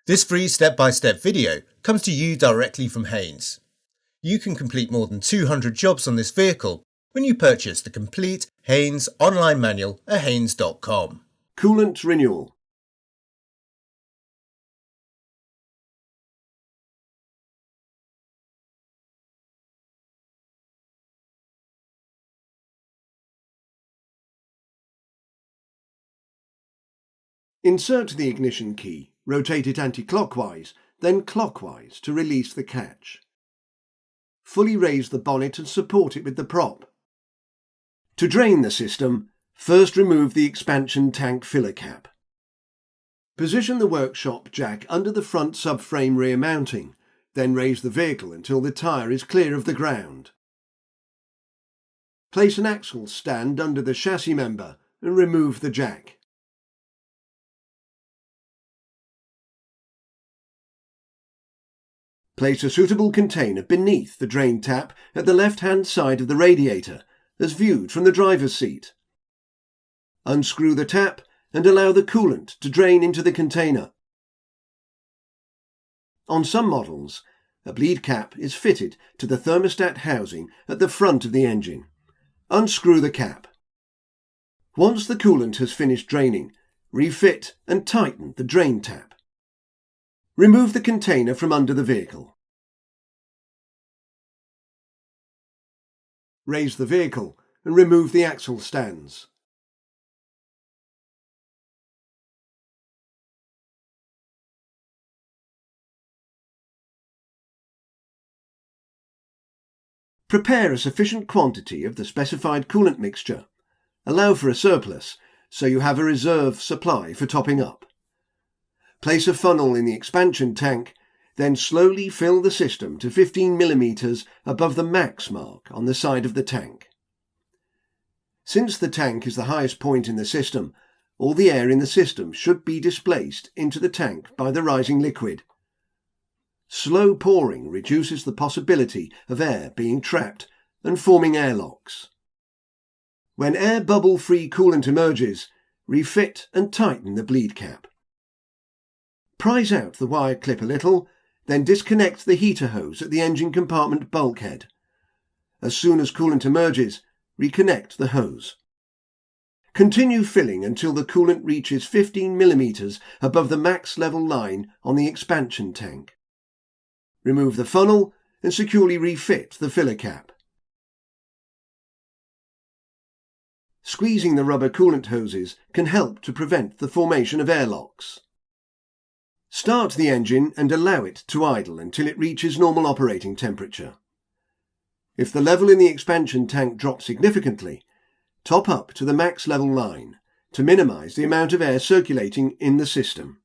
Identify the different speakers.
Speaker 1: This free step-by-step video comes to you directly from Haynes. You can complete more than 200 jobs on this vehicle when you purchase the complete Haynes online manual at haynes.com.
Speaker 2: Coolant renewal. Insert the ignition key, rotate it anti-clockwise, then clockwise to release the catch. Fully raise the bonnet and support it with the prop. To drain the system, first remove the expansion tank filler cap. Position the workshop jack under the front subframe rear mounting, then raise the vehicle until the tyre is clear of the ground. Place an axle stand under the chassis member and remove the jack. Place a suitable container beneath the drain tap at the left-hand side of the radiator, as viewed from the driver's seat. Unscrew the tap and allow the coolant to drain into the container. On some models, a bleed cap is fitted to the thermostat housing at the front of the engine. Unscrew the cap. Once the coolant has finished draining, refit and tighten the drain tap. Remove the container from under the vehicle. Raise the vehicle and remove the axle stands. Prepare a sufficient quantity of the specified coolant mixture. Allow for a surplus, so you have a reserve supply for topping up. Place a funnel in the expansion tank, then slowly fill the system to 15 mm above the max mark on the side of the tank. Since the tank is the highest point in the system, all the air in the system should be displaced into the tank by the rising liquid. Slow pouring reduces the possibility of air being trapped and forming airlocks. When air bubble-free coolant emerges, refit and tighten the bleed cap. Prise out the wire clip a little, then disconnect the heater hose at the engine compartment bulkhead. As soon as coolant emerges, reconnect the hose. Continue filling until the coolant reaches 15 mm above the max level line on the expansion tank. Remove the funnel and securely refit the filler cap. Squeezing the rubber coolant hoses can help to prevent the formation of airlocks. Start the engine and allow it to idle until it reaches normal operating temperature. If the level in the expansion tank drops significantly, top up to the max level line to minimise the amount of air circulating in the system.